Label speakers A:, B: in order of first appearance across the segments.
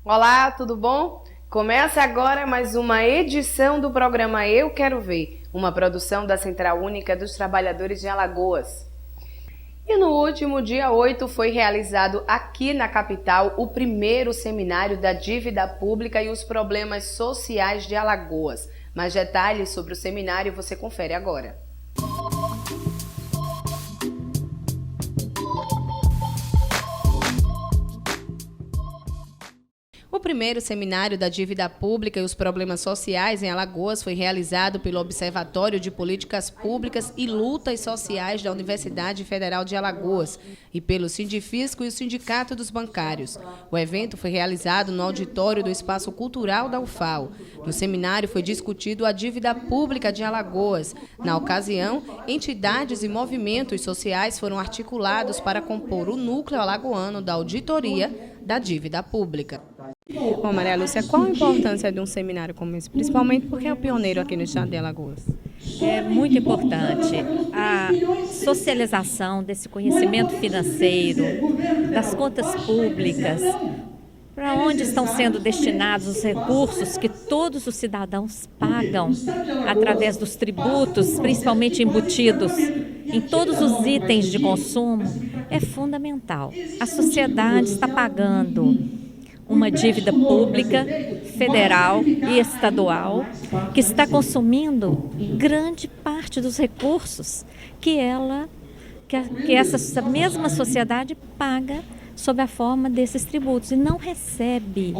A: Olá, tudo bom? Começa agora mais uma edição do programa Eu Quero Ver, uma produção da Central Única dos Trabalhadores de Alagoas. E no último dia 8 foi realizado aqui na capital o primeiro seminário da dívida pública e os problemas sociais de Alagoas. Mais detalhes sobre o seminário você confere agora. O primeiro seminário da dívida pública e os problemas sociais em Alagoas foi realizado pelo Observatório de Políticas Públicas e Lutas Sociais da Universidade Federal de Alagoas e pelo Sindifisco e o Sindicato dos Bancários. O evento foi realizado no auditório do Espaço Cultural da UFAL. No seminário foi discutido a dívida pública de Alagoas. Na ocasião, entidades e movimentos sociais foram articulados para compor o núcleo alagoano da auditoria da dívida pública. Bom, Maria Lúcia, qual a importância de um seminário como esse, principalmente porque é o pioneiro aqui no estado de Alagoas?
B: É muito importante a socialização desse conhecimento financeiro, das contas públicas, para onde estão sendo destinados os recursos que todos os cidadãos pagam através dos tributos, principalmente embutidos em todos os itens de consumo, é fundamental. A sociedade está pagando uma dívida pública, federal e estadual, que está consumindo grande parte dos recursos que essa mesma sociedade paga sob a forma desses tributos e não recebe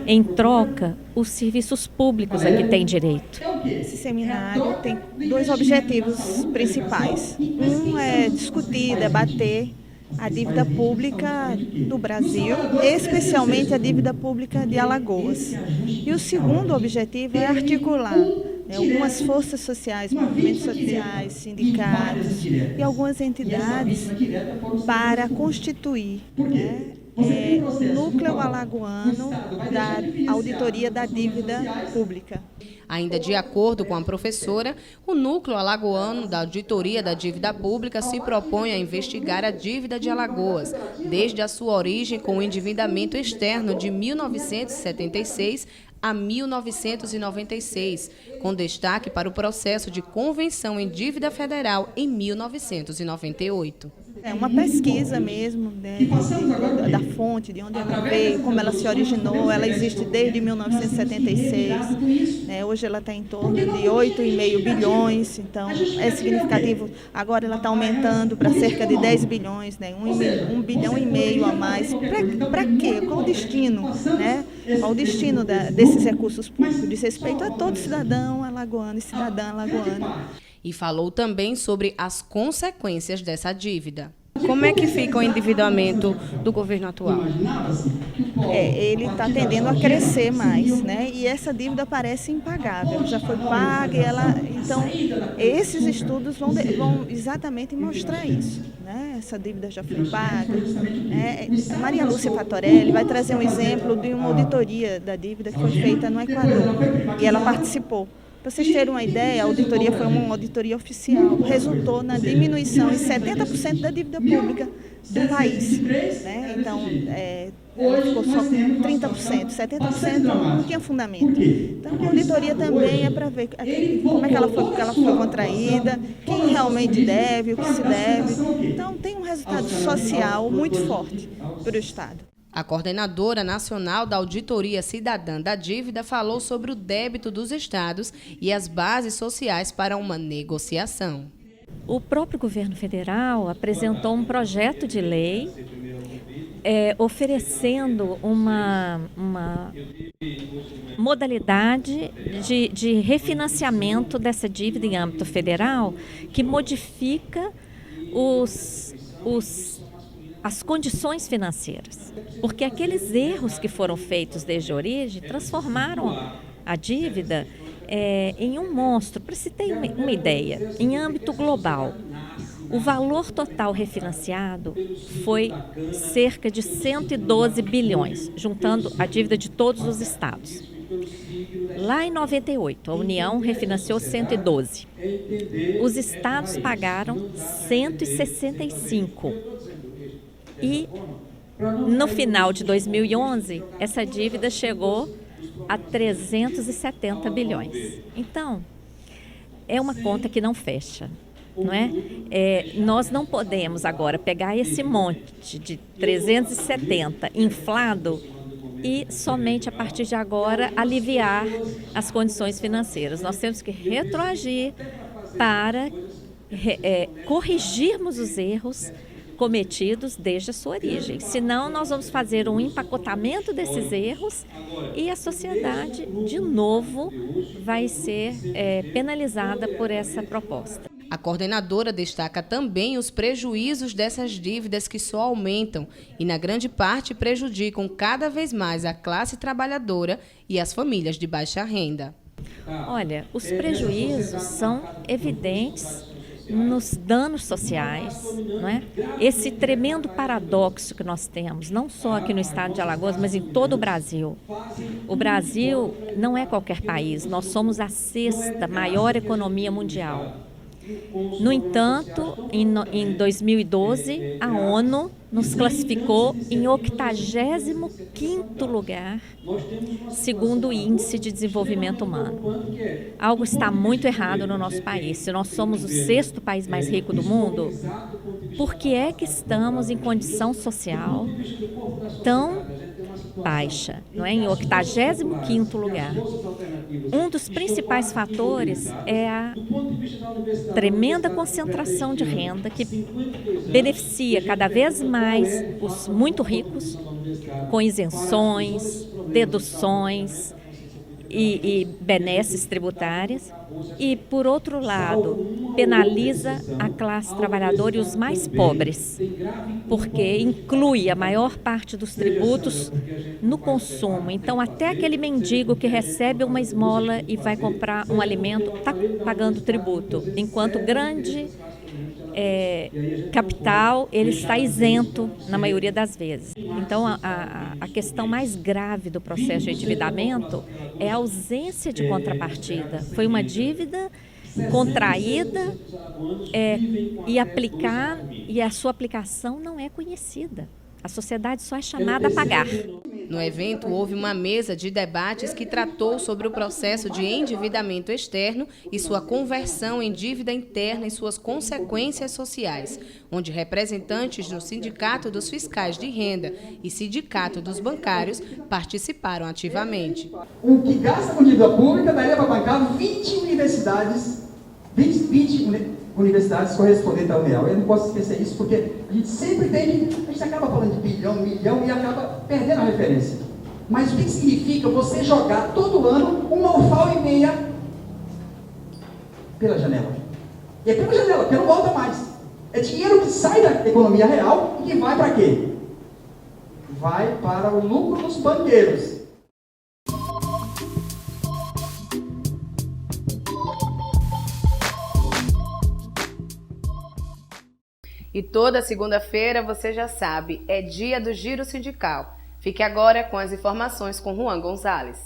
B: em troca os serviços públicos a que tem direito.
C: Esse seminário tem dois objetivos principais. Um é discutir, debater a dívida pública do Brasil, especialmente a dívida pública de Alagoas. E o segundo objetivo é articular algumas forças sociais, movimentos sociais, sindicatos e algumas entidades para constituir o núcleo alagoano da auditoria da dívida pública.
A: Ainda de acordo com a professora, o Núcleo Alagoano da Auditoria da Dívida Pública se propõe a investigar a dívida de Alagoas, desde a sua origem com o endividamento externo de 1976 a 1996, com destaque para o processo de convenção em dívida federal em 1998.
C: É uma pesquisa mesmo, da fonte, de onde ela veio, como ela se originou. Ela existe desde 1976, hoje ela está em torno de 8,5 bilhões, então é significativo. Agora ela está aumentando para cerca de 10 bilhões, 1,5 bilhão a mais. Para quê? Qual o destino? Qual o destino desses recursos públicos? Diz respeito a todo cidadão alagoano e cidadã alagoana.
A: E falou também sobre as consequências dessa dívida. Como é que fica o endividamento do governo atual?
C: Ele está tendendo a crescer mais, e essa dívida parece impagável. Já foi paga então esses estudos vão exatamente mostrar isso. Essa dívida já foi paga. Maria Lúcia Fatorelli vai trazer um exemplo de uma auditoria da dívida que foi feita no Equador e ela participou. Para vocês terem uma ideia, a auditoria foi uma auditoria oficial, resultou na diminuição em 70% da dívida pública do país. Então, ela ficou só com 30%, 70% não tinha fundamento. Então, a auditoria também é para ver como é que ela foi contraída, quem realmente deve, o que se deve. Então, tem um resultado social muito forte para o Estado.
A: A coordenadora nacional da Auditoria Cidadã da Dívida falou sobre o débito dos estados e as bases sociais para uma negociação.
B: O próprio governo federal apresentou um projeto de lei oferecendo uma modalidade de refinanciamento dessa dívida em âmbito federal que modifica as condições financeiras, porque aqueles erros que foram feitos desde a origem transformaram a dívida em um monstro. Para se ter uma ideia, em âmbito global, o valor total refinanciado foi cerca de 112 bilhões, juntando a dívida de todos os estados. Lá em 98, a União refinanciou 112. Os estados pagaram 165. E no final de 2011, essa dívida chegou a 370 bilhões. Então, é uma conta que não fecha, não é? Nós não podemos agora pegar esse monte de 370 inflado e somente a partir de agora aliviar as condições financeiras. Nós temos que retroagir para corrigirmos os erros cometidos desde a sua origem. Senão, nós vamos fazer um empacotamento desses erros e a sociedade, de novo, vai ser penalizada por essa proposta.
A: A coordenadora destaca também os prejuízos dessas dívidas que só aumentam e, na grande parte, prejudicam cada vez mais a classe trabalhadora e as famílias de baixa renda.
B: Olha, os prejuízos são evidentes nos danos sociais, não é? Esse tremendo paradoxo que nós temos, não só aqui no estado de Alagoas, mas em todo o Brasil. O Brasil não é qualquer país, nós somos a 6ª maior economia mundial. No entanto, em 2012, a ONU nos classificou em 85º lugar, segundo o Índice de Desenvolvimento Humano. Algo está muito errado no nosso país. Se nós somos o 6º país mais rico do mundo, por que é que estamos em condição social tão baixa, não é? Em 85º lugar. Um dos principais fatores é a tremenda concentração de renda que beneficia cada vez mais os muito ricos, com isenções, deduções e benesses tributárias, e, por outro lado, penaliza a classe trabalhadora e os mais pobres, porque inclui a maior parte dos tributos no consumo. Então, até aquele mendigo que recebe uma esmola e vai comprar um alimento está pagando tributo, enquanto grande capital, ele está isento na maioria das vezes. Então, a questão mais grave do processo de endividamento é a ausência de contrapartida. Foi uma dívida contraída e a sua aplicação não é conhecida. A sociedade só é chamada a pagar.
A: No evento, houve uma mesa de debates que tratou sobre o processo de endividamento externo e sua conversão em dívida interna e suas consequências sociais, onde representantes do Sindicato dos Fiscais de Renda e Sindicato dos Bancários participaram ativamente.
D: O que gasta com dívida pública daria para bancar 20 universidades, 20 universidades correspondentes ao real. Eu não posso esquecer isso, porque a gente sempre tem, a gente acaba falando de bilhão, milhão e acaba perdendo a referência. Mas o que significa você jogar todo ano uma UFAL pela janela? E é pela janela, porque não volta mais. É dinheiro que sai da economia real e que vai para quê? Vai para o lucro dos banqueiros.
A: E toda segunda-feira, você já sabe, é dia do Giro Sindical. Fique agora com as informações com Juan Gonzalez.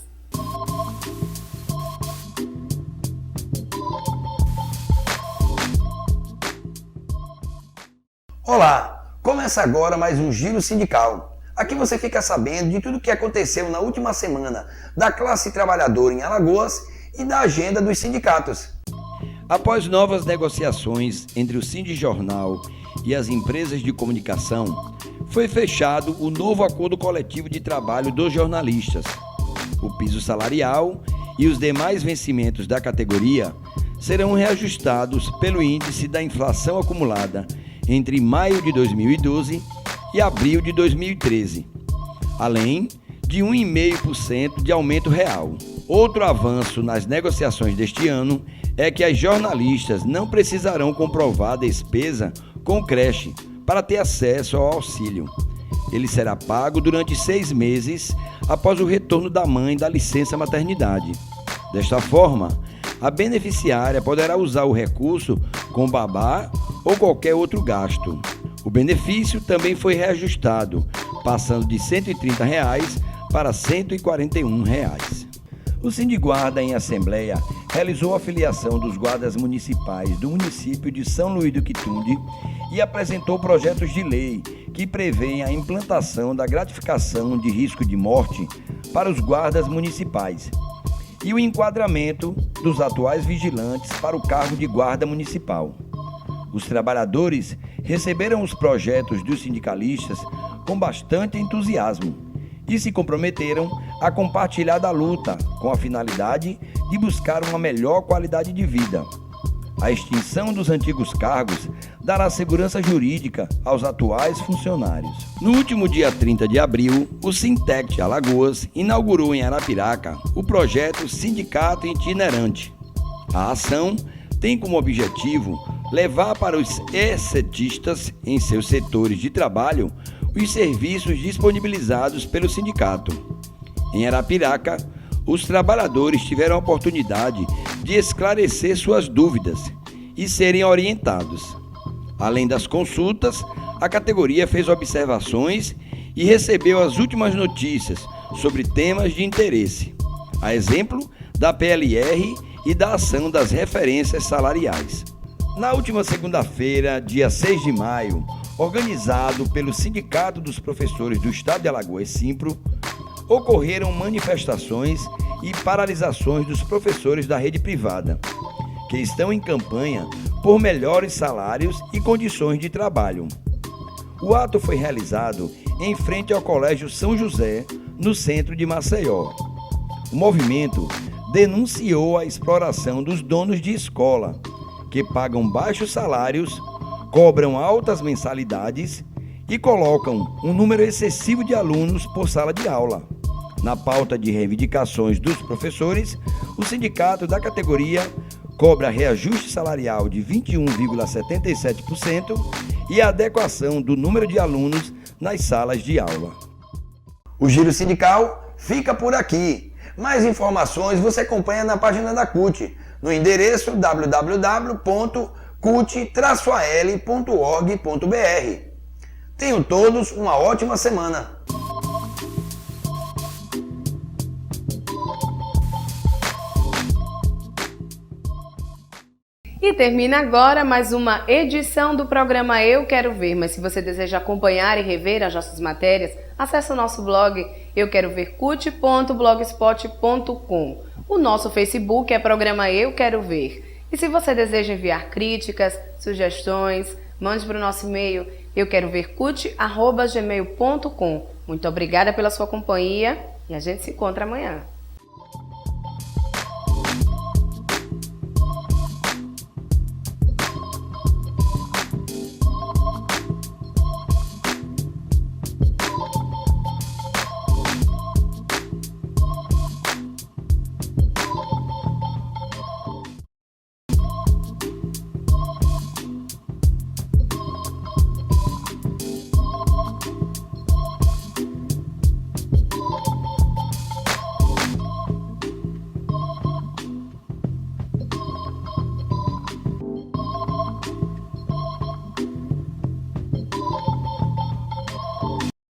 E: Olá, começa agora mais um Giro Sindical. Aqui você fica sabendo de tudo o que aconteceu na última semana da classe trabalhadora em Alagoas e da agenda dos sindicatos.
F: Após novas negociações entre o Sindijornal e as empresas de comunicação, foi fechado o novo acordo coletivo de trabalho dos jornalistas. O piso salarial e os demais vencimentos da categoria serão reajustados pelo índice da inflação acumulada entre maio de 2012 e abril de 2013, além de 1,5% de aumento real. Outro avanço nas negociações deste ano é que as jornalistas não precisarão comprovar a despesa com creche para ter acesso ao auxílio. Ele será pago durante 6 meses após o retorno da mãe da licença maternidade. Desta forma, a beneficiária poderá usar o recurso com babá ou qualquer outro gasto. O benefício também foi reajustado, passando de R$ 130 para R$ 141. O Sindiguarda, em Assembleia, realizou a filiação dos guardas municipais do município de São Luís do Quitunde e apresentou projetos de lei que prevêem a implantação da gratificação de risco de morte para os guardas municipais e o enquadramento dos atuais vigilantes para o cargo de guarda municipal. Os trabalhadores receberam os projetos dos sindicalistas com bastante entusiasmo e se comprometeram a compartilhar da luta com a finalidade de buscar uma melhor qualidade de vida. A extinção dos antigos cargos dará segurança jurídica aos atuais funcionários. No último dia 30 de abril, o Sintec Alagoas inaugurou em Arapiraca o projeto Sindicato Itinerante. A ação tem como objetivo levar para os excetistas em seus setores de trabalho os serviços disponibilizados pelo sindicato. Em Arapiraca, os trabalhadores tiveram a oportunidade de esclarecer suas dúvidas e serem orientados. Além das consultas, a categoria fez observações e recebeu as últimas notícias sobre temas de interesse, a exemplo da PLR e da ação das referências salariais. Na última segunda-feira, dia 6 de maio, organizado pelo Sindicato dos Professores do Estado de Alagoas, Simpro, ocorreram manifestações e paralisações dos professores da rede privada, que estão em campanha por melhores salários e condições de trabalho. O ato foi realizado em frente ao Colégio São José, no centro de Maceió. O movimento denunciou a exploração dos donos de escola, que pagam baixos salários, cobram altas mensalidades e colocam um número excessivo de alunos por sala de aula. Na pauta de reivindicações dos professores, o sindicato da categoria cobra reajuste salarial de 21,77% e a adequação do número de alunos nas salas de aula.
E: O Giro Sindical fica por aqui. Mais informações você acompanha na página da CUT, no endereço www.cut-al.org.br. Tenham todos uma ótima semana.
A: E termina agora mais uma edição do programa Eu Quero Ver. Mas se você deseja acompanhar e rever as nossas matérias, acesse o nosso blog euquerovercut.blogspot.com. O nosso Facebook é programa Eu Quero Ver. E se você deseja enviar críticas, sugestões, mande para o nosso e-mail euquerovercut@gmail.com. Muito obrigada pela sua companhia e a gente se encontra amanhã.